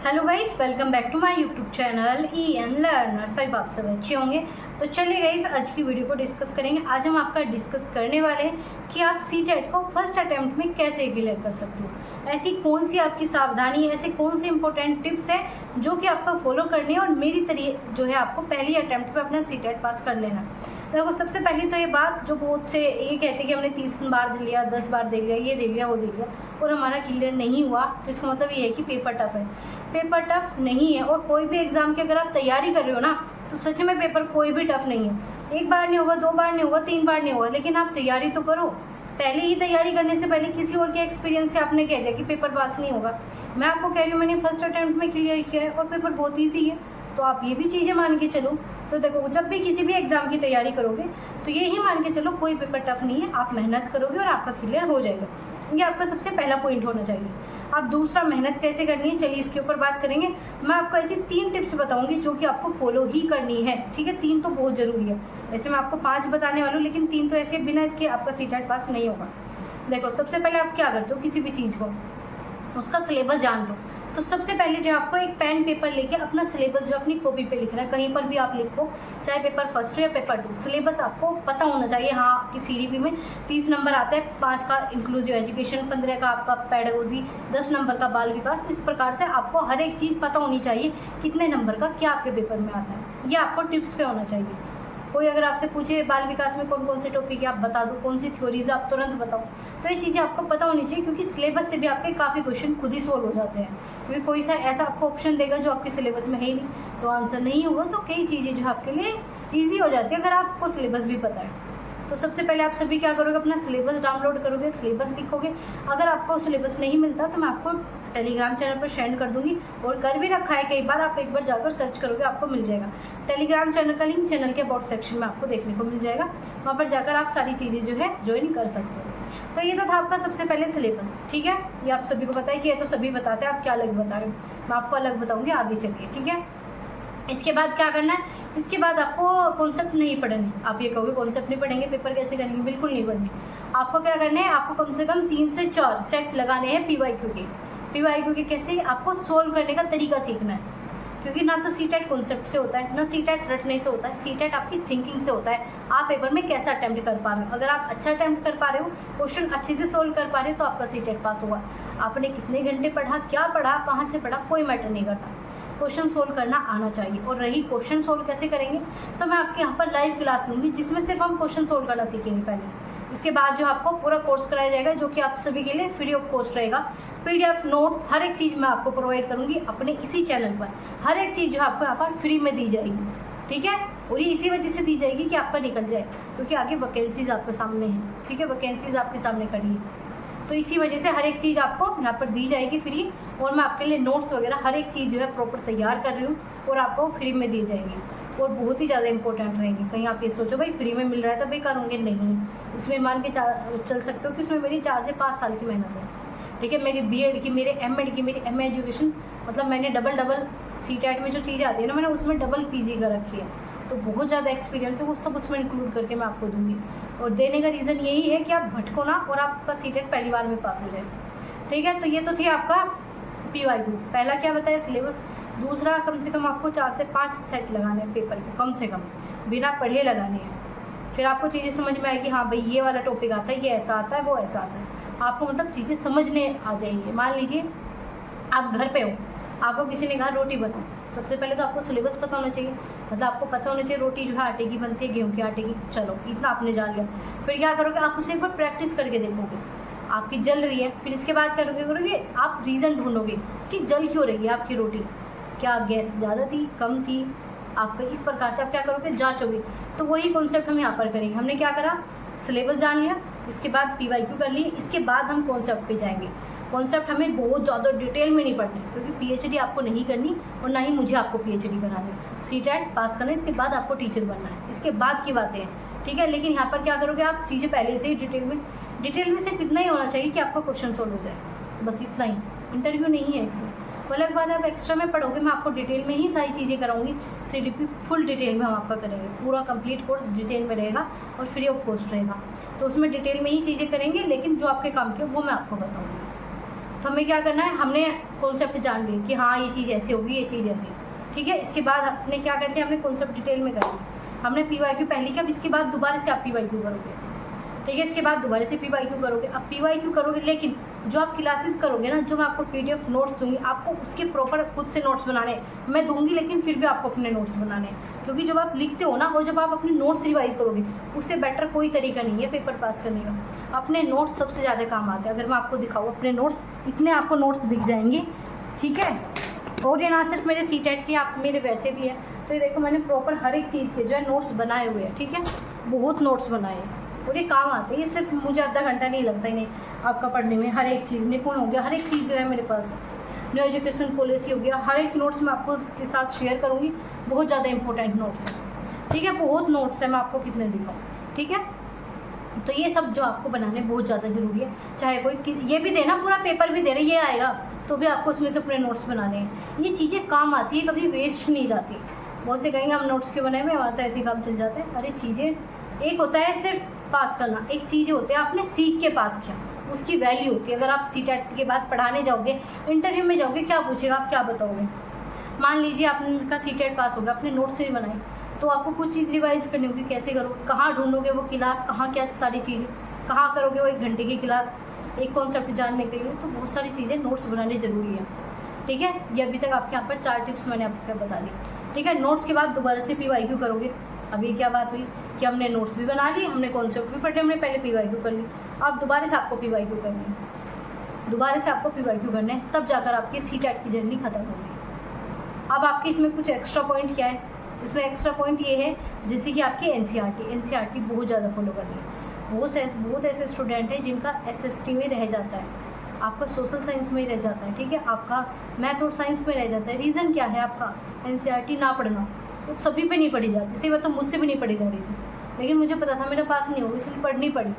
Hello guys, welcome back to my YouTube channel EN learner. आप सब अच्छे होंगे। तो चलिए गाइस, आज की वीडियो को डिस्कस करेंगे। आज हम आपका डिस्कस करने वाले हैं कि आप सीटेट को फर्स्ट अटेम्प्ट में कैसे क्लियर कर सकते हो। ऐसी कौन सी आपकी सावधानी, ऐसे कौन से इंपॉर्टेंट टिप्स है जो कि आपको फॉलो करनी है और मेरी तरीके जो है आपको पहली अटेम्प्ट में अपना सीटेट पास कर लेना। देखो, सबसे पहले तो ये बात जो बहुत से ये कहते हैं कि हमने 30 बार दे लिया, 10 बार दे लिया, ये दे लिया, वो दे लिया और हमारा क्लियर नहीं हुआ, तो इसका मतलब ये है कि पेपर टफ है। पेपर टफ नहीं है। और कोई भी एग्ज़ाम की अगर आप तैयारी कर रहे हो ना, तो सच में पेपर कोई भी टफ नहीं है। एक बार नहीं होगा, 2 बार नहीं होगा, 3 बार नहीं होगा, लेकिन आप तैयारी तो करो। पहले ही तैयारी करने से पहले किसी और के एक्सपीरियंस से आपने कह दिया कि पेपर पास नहीं होगा। मैं आपको कह रही हूँ, मैंने फर्स्ट अटेम्प्ट में क्लियर किया है और पेपर बहुत ईजी है, तो आप ये भी चीज़ें मान के चलो। तो देखो, जब भी किसी भी एग्ज़ाम की तैयारी करोगे तो ये ही मान के चलो कोई पेपर टफ नहीं है। आप मेहनत करोगे और आपका क्लियर हो जाएगा। ये आपका सबसे पहला पॉइंट होना चाहिए। अब दूसरा, मेहनत कैसे करनी है, चलिए इसके ऊपर बात करेंगे। मैं आपको ऐसी 3 टिप्स बताऊंगी जो कि आपको फॉलो ही करनी है। ठीक है, 3 तो बहुत ज़रूरी है। वैसे मैं आपको 5 बताने वाली हूँ, लेकिन 3 तो ऐसे बिना इसके आपका सीटेट पास नहीं होगा। देखो, सबसे पहले आप क्या करते हो, किसी भी चीज़ को उसका सिलेबस जान दो। तो सबसे पहले जो आपको एक पेन पेपर लेके अपना सिलेबस जो अपनी कॉपी पे लिखना है, कहीं पर भी आप लिखो, चाहे पेपर फर्स्ट हो या पेपर 2, सिलेबस आपको पता होना चाहिए। हाँ, कि CDP में 30 नंबर आता है, 5 का इंक्लूसिव एजुकेशन, 15 का आपका पेडागोजी, 10 नंबर का बाल विकास। इस प्रकार से आपको हर एक चीज़ पता होनी चाहिए, कितने नंबर का क्या आपके पेपर में आता है। ये आपको टिप्स पे होना चाहिए। कोई अगर आपसे पूछे बाल विकास में कौन कौन से टॉपिक है, आप बता दो, कौन सी थ्योरीज आप तुरंत बताओ। तो ये चीज़ें आपको पता होनी चाहिए, क्योंकि सिलेबस से भी आपके काफ़ी क्वेश्चन खुद ही सोल्व हो जाते हैं। क्योंकि कोई सा ऐसा आपको ऑप्शन देगा जो आपके सिलेबस में है ही नहीं, तो आंसर नहीं होगा। तो कई चीज़ें जो आपके लिए ईजी हो जाती है अगर आपको सिलेबस भी पता है। तो सबसे पहले आप सभी क्या करोगे, अपना सिलेबस डाउनलोड करोगे, सिलेबस लिखोगे। अगर आपको सिलेबस नहीं मिलता तो मैं आपको टेलीग्राम चैनल पर सेंड कर दूंगी, और कर भी रखा है कई बार, आप एक बार जाकर सर्च करोगे आपको मिल जाएगा। टेलीग्राम चैनल का लिंक चैनल के अबाउट सेक्शन में आपको देखने को मिल जाएगा। वहाँ पर जाकर आप सारी चीज़ें जो है ज्वाइन कर सकते हो। तो ये तो था आपका सबसे पहले सिलेबस। ठीक है, ये आप सभी को पता है कि ये तो सभी बताते हैं, आप क्या अलग बता रहे हो, मैं आपको अलग बताऊँगी आगे चलिए। ठीक है, इसके बाद क्या करना है, इसके बाद आपको कॉन्सेप्ट नहीं पढ़ने। आप ये कहोगे कॉन्सेप्ट नहीं पढ़ेंगे, पेपर कैसे करेंगे, बिल्कुल नहीं पढ़ने। आपको क्या करना है, आपको कम से कम 3 से 4 सेट लगाने हैं PYQ के। PYQ के कैसे, आपको सोल्व करने का तरीका सीखना है। क्योंकि ना तो सीटेट कॉन्सेप्ट से होता है, ना सीटेट रटने से होता है, सीटेट आपकी थिंकिंग से होता है। आप पेपर में कैसा अटैम्प्ट कर पा रहे हो। अगर आप अच्छा अटैम्प्ट कर पा रहे हो, क्वेश्चन अच्छे से सोल्व कर पा रहे हो, तो आपका सीटेट पास होगा। आपने कितने घंटे पढ़ा, क्या पढ़ा, कहाँ से पढ़ा, कोई मैटर नहीं करता, क्वेश्चन सोल्व करना आना चाहिए। और रही क्वेश्चन सोल्व कैसे करेंगे, तो मैं आपके यहाँ पर लाइव क्लास लूँगी, जिसमें सिर्फ हम क्वेश्चन सोल्व करना सीखेंगे पहले। इसके बाद जो आपको पूरा कोर्स कराया जाएगा, जो कि आप सभी के लिए फ्री ऑफ कॉस्ट रहेगा। PDF नोट्स, हर एक चीज़ मैं आपको प्रोवाइड करूँगी अपने इसी चैनल पर। हर एक चीज़ जो आपको यहाँ पर फ्री में दी जाएगी। ठीक है, और ये इसी वजह से दी जाएगी कि आपका निकल जाए, क्योंकि आगे वैकेंसीज आपके सामने हैं। ठीक है, वैकेंसीज आपके सामने खड़ी है, तो इसी वजह से हर एक चीज़ आपको यहाँ पर दी जाएगी फ्री। और मैं आपके लिए नोट्स वगैरह हर एक चीज़ जो है प्रॉपर तैयार कर रही हूँ, और आपको फ्री में दी जाएगी, और बहुत ही ज़्यादा इंपॉर्टेंट रहेंगे। कहीं आप ये सोचो भाई फ्री में मिल रहा है तो बेकार होंगे, नहीं। उसमें मान के चल सकते हो कि उसमें मेरी 4 से 5 साल की मेहनत है। ठीक है, मेरी BEd की, मेरे MEd की, मेरी MA एजुकेशन, मतलब मैंने डबल सीटेट में जो चीज़ें आती है ना, मैंने उसमें डबल PG कर रखी है। तो बहुत ज़्यादा एक्सपीरियंस है, वो सब उसमें इंक्लूड करके मैं आपको दूंगी। और देने का रीज़न यही है कि आप भटको ना और आपका सीटेट पहली बार में पास हो जाए। ठीक है, तो ये तो थी आपका PYQ। पहला क्या बताया, सिलेबस। दूसरा, कम से कम आपको 4 से 5 सेट लगाने हैं पेपर के, कम से कम बिना पढ़े लगाने हैं। फिर आपको चीज़ें समझ में आएगी, हाँ भाई ये वाला टॉपिक आता है, ये ऐसा आता है, वो ऐसा आता है। आपको मतलब चीज़ें समझने आ जाएंगी। मान लीजिए आप घर पे हो, आपको किसी ने कहा रोटी बनाओ, सबसे पहले तो आपको सिलेबस पता होना चाहिए। मतलब आपको पता होना चाहिए रोटी जो है आटे की बनती है, गेहूँ के आटे की। चलो, इतना आपने जान लिया। फिर क्या करोगे, आप उसे एक बार प्रैक्टिस करके देखोगे, आपकी जल रही है। फिर इसके बाद करोगे आप रीज़न ढूंढोगे कि जल क्यों रही है आपकी रोटी, क्या गैस ज़्यादा थी, कम थी, आपको इस प्रकार से आप क्या करोगे, जांचोगे। तो वही कॉन्सेप्ट हम यहाँ पर करेंगे। हमने क्या करा, सिलेबस जान लिया, इसके बाद PYQ कर लिए, इसके बाद हम कॉन्सेप्ट पे जाएंगे। कॉन्सेप्ट हमें बहुत ज़्यादा डिटेल में नहीं पढ़ने, क्योंकि PhD आपको नहीं करनी, और ना ही मुझे आपको PhD करानी है। सीटेट पास करना है, इसके बाद आपको टीचर बनना है, इसके बाद की बातें हैं। ठीक है, लेकिन यहाँ पर क्या करोगे, आप चीज़ें पहले से ही डिटेल में सिर्फ इतना ही होना चाहिए कि आपका क्वेश्चन सोल्व हो जाए, बस इतना ही। इंटरव्यू नहीं है इसमें। वो अलग बात है, आप एक्स्ट्रा में पढ़ोगे, मैं आपको डिटेल में ही सारी चीज़ें कराऊंगी। CDP फुल डिटेल में हम आपका करेंगे, पूरा कंप्लीट कोर्स डिटेल में रहेगा और फ्री ऑफ कॉस्ट रहेगा। तो उसमें डिटेल में ही चीज़ें करेंगे, लेकिन जो आपके काम की वो मैं आपको बताऊँगी। तो हमें क्या करना है, हमने कॉन्सेप्ट जान लिए कि हाँ ये चीज़ ऐसी होगी, ये चीज़ ऐसी, ठीक है। इसके बाद हमने क्या कर लिया, हमने कॉन्सेप्ट डिटेल में कर लिया, हमने PYQ पहले किया। अब इसके बाद दोबारा से आप PYQ करोगे, ठीक है। इसके बाद दोबारा से PYQ करोगे। अब PYQ करोगे, लेकिन जो आप क्लासेस करोगे ना, जो मैं आपको PDF नोट्स दूंगी, आपको उसके प्रॉपर खुद से नोट्स बनाने मैं दूंगी, लेकिन फिर भी आपको अपने नोट्स बनाने हैं, क्योंकि जब आप लिखते हो ना और जब आप अपने नोट्स रिवाइज करोगे, उससे बेटर कोई तरीका नहीं है पेपर पास करने का। अपने नोट्स सबसे ज़्यादा काम आते हैं। अगर मैं आपको दिखाऊँ अपने नोट्स, इतने आपको नोट्स दिख जाएंगे, ठीक है। और ये ना सिर्फ मेरे CTET के, आप मेरे वैसे भी है। तो ये देखो, मैंने प्रॉपर हर एक चीज़ के जो है नोट्स बनाए हुए हैं, ठीक है। बहुत नोट्स बनाए हैं और ये काम आते हैं। ये सिर्फ मुझे आधा घंटा नहीं लगता इन्हें आपका पढ़ने में। हर एक चीज़ निपुण हो गया, हर एक चीज़ जो है मेरे पास है। न्यू एजुकेशन पॉलिसी हो गया, हर एक नोट्स मैं आपको के साथ शेयर करूँगी। बहुत ज़्यादा इंपॉर्टेंट नोट्स हैं, ठीक है। बहुत नोट्स है, मैं आपको कितने दिखाऊँ, ठीक है। तो ये सब जो आपको बनाने बहुत ज़्यादा ज़रूरी है। चाहे कोई ये भी देना, पूरा पेपर भी दे रहे, ये आएगा तो भी आपको उसमें से अपने नोट्स बनाने हैं। ये चीज़ें काम आती है, कभी वेस्ट नहीं जाती। बहुत से कहेंगे हम नोट्स क्यों बनाए हुए, हमारा तो ऐसे काम चल जाते हैं। अरे चीज़ें, एक होता है सिर्फ पास करना, एक चीज़ होती है आपने सीख के पास किया, उसकी वैल्यू होती है। अगर आप CTET के बाद पढ़ाने जाओगे, इंटरव्यू में जाओगे, क्या पूछेगा, आप क्या बताओगे। मान लीजिए आपका CTET पास हो गया, अपने नोट्स से बनाए, तो आपको कुछ चीज़ रिवाइज करनी होगी, कैसे करोगे, कहाँ ढूंढोगे वो क्लास, कहाँ क्या सारी चीज़ें, कहाँ करोगे वो 1 घंटे की क्लास एक कॉन्सेप्ट जानने के लिए। तो बहुत सारी चीज़ें नोट्स बनाने ज़रूरी है, ठीक है। ये अभी तक आपके यहाँ पर 4 टिप्स मैंने आपको बता दी, ठीक है। नोट्स के बाद दोबारा से PYQ करोगे। अभी क्या बात हुई कि हमने नोट्स भी बना लिए, हमने कॉन्सेप्ट भी पढ़े, हमने पहले PYQ कर ली। अब दोबारा से आपको PYQ करनी है, दोबारा से आपको PYQ करना है, तब जाकर आपकी CTET की जर्नी खत्म होगी। अब आपकी इसमें कुछ एक्स्ट्रा पॉइंट क्या है, इसमें एक्स्ट्रा पॉइंट ये है जैसे कि आपकी NCERT बहुत ज़्यादा फॉलो करनी है। बहुत ऐसे स्टूडेंट हैं जिनका SST में रह जाता है, आपका सोशल साइंस में रह जाता है, ठीक है, आपका मैथ और साइंस में रह जाता है। रीज़न क्या है आपका NCERT ना पढ़ना। तो सभी पे नहीं पढ़ी जाती, सही बात तो मुझसे भी नहीं पढ़ी जा रही थी, लेकिन मुझे पता था मेरा पास नहीं होगा, इसलिए पढ़नी पड़ी,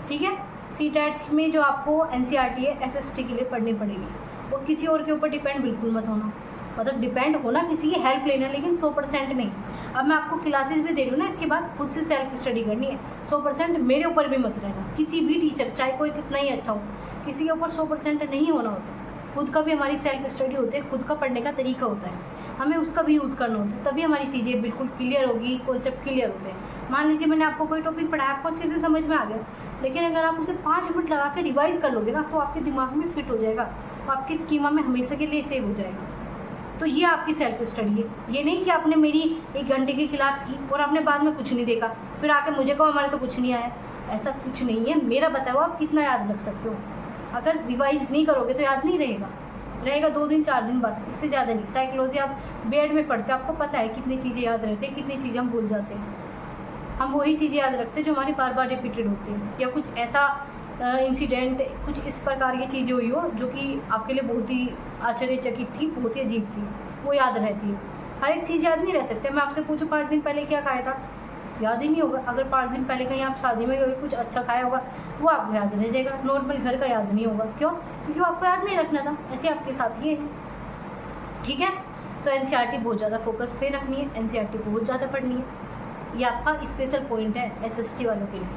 ठीक है। CTET में जो आपको NCERT है SST के लिए पढ़नी पड़ेगी, और किसी और के ऊपर डिपेंड बिल्कुल मत होना। मतलब डिपेंड होना, किसी की हेल्प लेना, लेकिन 100% नहीं। अब मैं आपको क्लासेस भी दे रही हूँ ना, इसके बाद खुद से सेल्फ स्टडी करनी है। 100% मेरे ऊपर भी मत रहना, किसी भी टीचर चाहे कोई कितना ही अच्छा हो, किसी के ऊपर 100% नहीं होना होता। खुद का भी हमारी सेल्फ स्टडी होती है, खुद का पढ़ने का तरीका होता है, हमें उसका भी यूज़ करना होता है, तभी हमारी चीज़ें बिल्कुल क्लियर होगी, कॉन्सेप्ट क्लियर होते हैं। मान लीजिए मैंने आपको कोई टॉपिक पढ़ाया, आपको अच्छे से समझ में आ गया, लेकिन अगर आप उसे 5 मिनट लगा के रिवाइज़ कर लोगे ना, तो आपके दिमाग में फिट हो जाएगा, तो आपकी स्कीमा में हमेशा के लिए सेव हो जाएगा। तो ये आपकी सेल्फ स्टडी है। ये नहीं कि आपने मेरी 1 घंटे की क्लास की और आपने बाद में कुछ नहीं देखा, फिर आके मुझे कहो हमारे तो कुछ नहीं आया। ऐसा कुछ नहीं है, मेरा बताया हुआ आप कितना याद रख सकते हो। अगर रिवाइज नहीं करोगे तो याद नहीं रहेगा 2 दिन 4 दिन बस, इससे ज़्यादा नहीं। साइकोलॉजी आप B.Ed में पढ़ते हो, आपको पता है कितनी चीज़ें याद रहती हैं, कितनी चीज़ें हम भूल जाते हैं। हम वही चीज़ें याद रखते हैं जो हमारी बार बार रिपीटेड होती हैं, या कुछ ऐसा इंसिडेंट, कुछ इस प्रकार की चीज़ें हुई हो जो कि आपके लिए बहुत ही आश्चर्यचकित थी, बहुत ही अजीब थी, वो याद रहती है। हर एक चीज़ याद नहीं रह सकते। मैं आपसे पूछूं 5 दिन पहले क्या खाया था, याद ही नहीं होगा। अगर 5 दिन पहले कहीं आप शादी में गए, कुछ अच्छा खाया होगा, वो आपको याद रह जाएगा। नॉर्मल घर का याद नहीं होगा। क्यों? क्योंकि वो आपको याद नहीं रखना था। ऐसे आपके साथ ये है, ठीक है। तो NCERT बहुत ज़्यादा फोकस पे रखनी है, NCERT बहुत ज़्यादा पढ़नी है। ये आपका स्पेशल पॉइंट है SST वालों के लिए,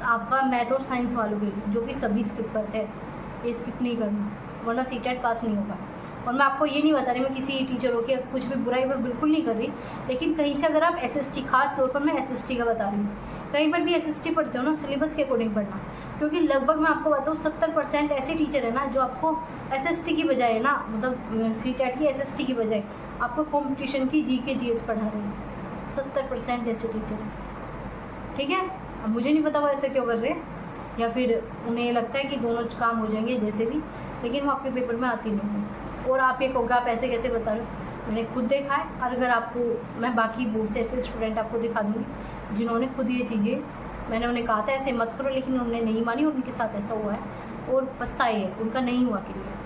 आपका मैथ और साइंस वालों के लिए, जो कि सभी स्किप करते हैं। ये स्किप नहीं करना, वरना CTET पास नहीं होगा। और मैं आपको ये नहीं बता रही मैं किसी टीचरों की कुछ भी बुराई मैं बिल्कुल नहीं कर रही, लेकिन कहीं से अगर आप SST, खास तौर पर मैं SST का बता रही हूँ, कहीं पर भी SST पढ़ते हो ना, सिलेबस के अकॉर्डिंग पढ़ना। क्योंकि लगभग मैं आपको बताऊँ 70% ऐसे टीचर है ना जो आपको SST की बजाय ना, मतलब CTET की SST की बजाय आपको कॉम्पिटिशन की GK GS पढ़ा रहे हैं। 70% ऐसे टीचर हैं, ठीक है। अब मुझे नहीं पता वो ऐसे क्यों कर रहे हैं, या फिर उन्हें लगता है कि दोनों काम हो जाएंगे जैसे भी, लेकिन वो आपके पेपर में आती नहीं है। और आप ये कहोगे आप ऐसे कैसे बता रहे हो, मैंने खुद देखा है। और अगर आपको मैं बाकी बहुत से ऐसे स्टूडेंट आपको दिखा दूँगी जिन्होंने खुद ये चीज़ें, मैंने उन्हें कहा था ऐसे मत करो, लेकिन उन्होंने नहीं मानी और उनके साथ ऐसा हुआ है और पछताए है, उनका नहीं हुआ क्लियर।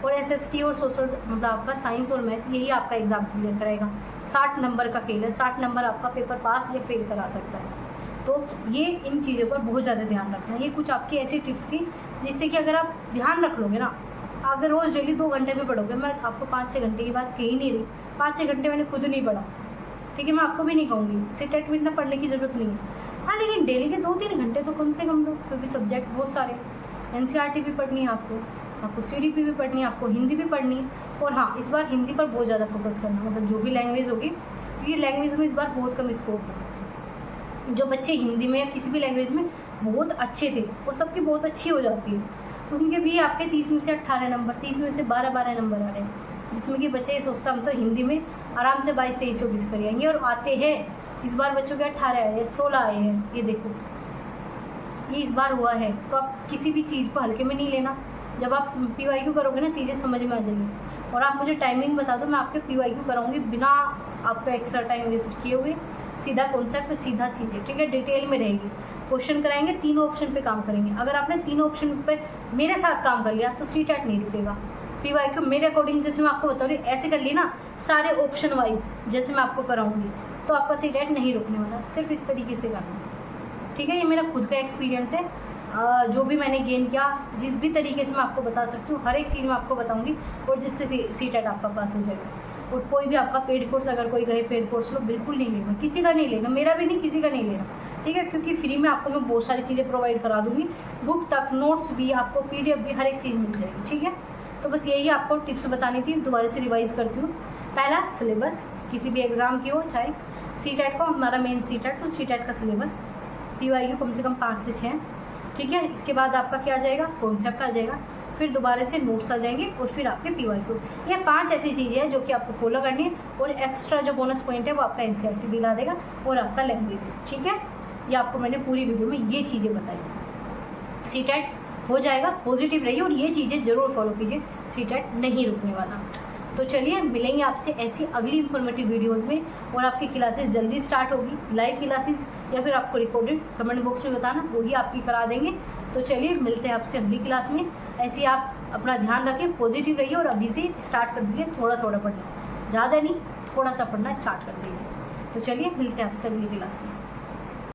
और SST और सोशल, मतलब आपका साइंस और मैथ, यही आपका एग्ज़ाम क्लियर कराएगा। 60 नंबर का खेल है, 60 नंबर आपका पेपर पास या फेल करा सकता है। तो ये इन चीज़ों पर बहुत ज़्यादा ध्यान रखना। ये कुछ आपकी ऐसी टिप्स थी जिससे कि अगर आप ध्यान रख लोगे ना, अगर रोज़ डेली 2 घंटे भी पढ़ोगे, मैं आपको 5-6 घंटे की बात कही नहीं रही, 5-6 घंटे मैंने खुद नहीं पढ़ा, ठीक है। मैं आपको भी नहीं कहूँगी, CTET में इतना पढ़ने की ज़रूरत नहीं है। हाँ, लेकिन डेली के 2-3 घंटे तो कम से कम दो, क्योंकि सब्जेक्ट बहुत सारे, NCERT भी पढ़नी है आपको, आपको CDP भी पढ़नी है, आपको हिंदी भी पढ़नी है। और हाँ, इस बार हिंदी पर बहुत ज़्यादा फोकस करना, मतलब जो भी लैंग्वेज होगी, ये लैंग्वेज में इस बार बहुत कम स्कोप है। जो बच्चे हिंदी में या किसी भी लैंग्वेज में बहुत अच्छे थे और सबकी बहुत अच्छी हो जाती है, उनके भी आपके 30 में से 18 नंबर, 30 में से 12 नंबर आ रहे हैं, जिसमें कि बच्चे ये सोचता हम तो हिंदी में आराम से 22, 23, 24 कर आएंगे, और आते हैं। इस बार बच्चों के 18 आए हैं, 16 आए हैं, ये देखो, ये इस बार हुआ है। तो आप किसी भी चीज़ को हल्के में नहीं लेना। जब आप PYQ करोगे ना, चीज़ें समझ में आ जाएगी। और आप मुझे टाइमिंग बता दो, मैं आपके PYQ कराऊंगी बिना आपका एक्स्ट्रा टाइम वेस्ट किए हुए, सीधा कॉन्सेप्ट पे सीधा चीज़ें, ठीक है, डिटेल में रहेगी। क्वेश्चन कराएंगे, तीनों ऑप्शन पे काम करेंगे। अगर आपने तीनों ऑप्शन पे मेरे साथ काम कर लिया तो CTET नहीं रुकेगा। PYQ मेरे अकॉर्डिंग जैसे मैं आपको बता रही हूँ ऐसे कर ली ना, सारे ऑप्शन वाइज जैसे मैं आपको कराऊंगी, तो आपका CTET नहीं रुकने वाला। सिर्फ इस तरीके से करना, ठीक है। ये मेरा खुद का एक्सपीरियंस है, जो भी मैंने गेन किया, जिस भी तरीके से मैं आपको बता सकती हूँ, हर एक चीज़ मैं आपको बताऊँगी, और जिससे CTET आपका पास हो जाएगा। और कोई भी आपका पेड कोर्स, अगर कोई कहे पेड कोर्स लो, बिल्कुल नहीं लेना, किसी का नहीं लेना, मेरा भी नहीं, किसी का नहीं लेना, ठीक है। क्योंकि फ्री में आपको मैं बहुत सारी चीज़ें प्रोवाइड करा दूँगी, बुक तक, नोट्स भी, आपको PDF भी, हर एक चीज़ मिल जाएगी, ठीक है। तो बस यही आपको टिप्स बतानी थी, दोबारा से रिवाइज़ करती हूँ। पहला, सिलेबस, किसी भी एग्ज़ाम की हो, चाहे CTET को, हमारा मेन CTET, तो CTEट का सिलेबस, PYQ कम से कम 5 से 6, ठीक है। इसके बाद आपका क्या आ जाएगा, कॉन्सेप्ट आ जाएगा, फिर दोबारा से नोट्स आ जाएंगे, और फिर आपके PYQ। ये 5 ऐसी चीज़ें हैं जो कि आपको फॉलो करनी है, और एक्स्ट्रा जो बोनस पॉइंट है वो आपका NCERT दिला देगा, और आपका लैंग्वेज, ठीक है। ये आपको मैंने पूरी वीडियो में ये चीज़ें बताई। CTET हो जाएगा, पॉजिटिव रहिए, और ये चीज़ें ज़रूर फॉलो कीजिए, CTET नहीं रुकने वाला। तो चलिए, मिलेंगे आपसे ऐसी अगली इन्फॉर्मेटिव वीडियोस में, और आपकी क्लासेस जल्दी स्टार्ट होगी, लाइव क्लासेस या फिर आपको रिकॉर्डेड, कमेंट बॉक्स में बताना, वही आपकी करा देंगे। तो चलिए, मिलते हैं आपसे अगली क्लास में। ऐसे आप अपना ध्यान रखें, पॉजिटिव रहिए, और अभी से स्टार्ट कर दीजिए थोड़ा थोड़ा पढ़ना, ज़्यादा नहीं, थोड़ा सा पढ़ना स्टार्ट कर दीजिए। तो चलिए, मिलते हैं आपसे अगली क्लास में।